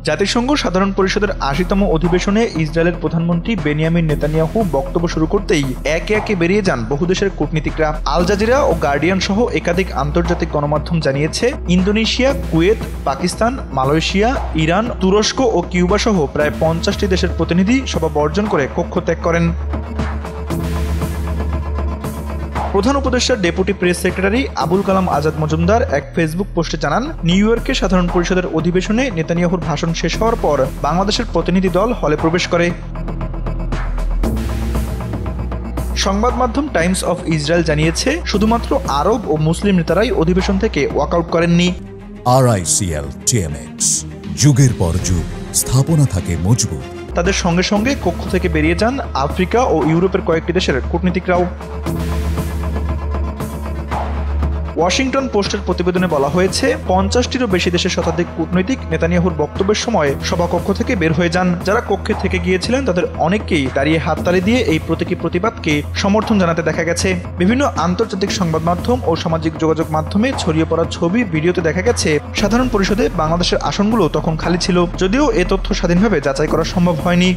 জাতিসংঘ সাধারণ পরিষদের ৮০তম অধিবেশনে ইসরায়েলের প্রধানমন্ত্রী বেনিয়ামিন নেতানিয়াহু বক্তব্য শুরু করতেই একে একে বেরিয়ে যান বহু দেশের কূটনীতিকরা। আল জাজিরা ও গার্ডিয়ান সহ একাধিক আন্তর্জাতিক গণমাধ্যম জানিয়েছে, Indonesia, Kuwait, Pakistan, Malaysia, Iran, তুরস্ক ও কিউবা সহ প্রায় ৫০টি দেশের প্রতিনিধি সভা বর্জন করে কক্ষ ত্যাগ করেন। প্রধান উপদেষ্টার deputy press secretary Abul Kalam Azad Majumdar এক ফেসবুক পোস্টে জানান, নিউ ইয়র্কে সাধারণ পরিষদের অধিবেশনে নেতানিয়াহুর ভাষণ শেষ হওয়ার পর বাংলাদেশের প্রতিনিধি দল হলে প্রবেশ করে। সংবাদ মাধ্যম টাইমস অফ ইসরায়েল জানিয়েছে, শুধুমাত্র আরব ও মুসলিম নেতারাই অধিবেশন থেকে ওয়াকআউট করেননি। RICL TMX, যুগের পর যুগ স্থাপনা থাকে মজবুত। তাদের সঙ্গে সঙ্গে কক্ষ থেকে বেরিয়ে যান আফ্রিকা ও ইউরোপের কয়েকটি দেশের কূটনীতিকরাও। ওয়াশিংটন পোস্টের প্রতিবেদনে বলা হয়েছে, ৫০টিরও বেশি দেশের শতাধিক কূটনৈতিক নেতানিয়াহুর বক্তব্যের সময় সভাকক্ষ থেকে বের হয়ে যান। যারা কক্ষে থেকে গিয়েছিলেন তাদের অনেককেই দাঁড়িয়ে হাততালি দিয়ে এই প্রতীকী প্রতিবাদকে সমর্থন জানাতে দেখা গেছে। বিভিন্ন আন্তর্জাতিক সংবাদ মাধ্যম ও সামাজিক যোগাযোগ মাধ্যমে ছড়িয়ে পড়া ছবি, ভিডিওতে দেখা গেছে সাধারণ পরিষদে বাংলাদেশের আসনগুলো তখন খালি ছিল, যদিও এ তথ্য স্বাধীনভাবে যাচাই করা সম্ভব হয়নি।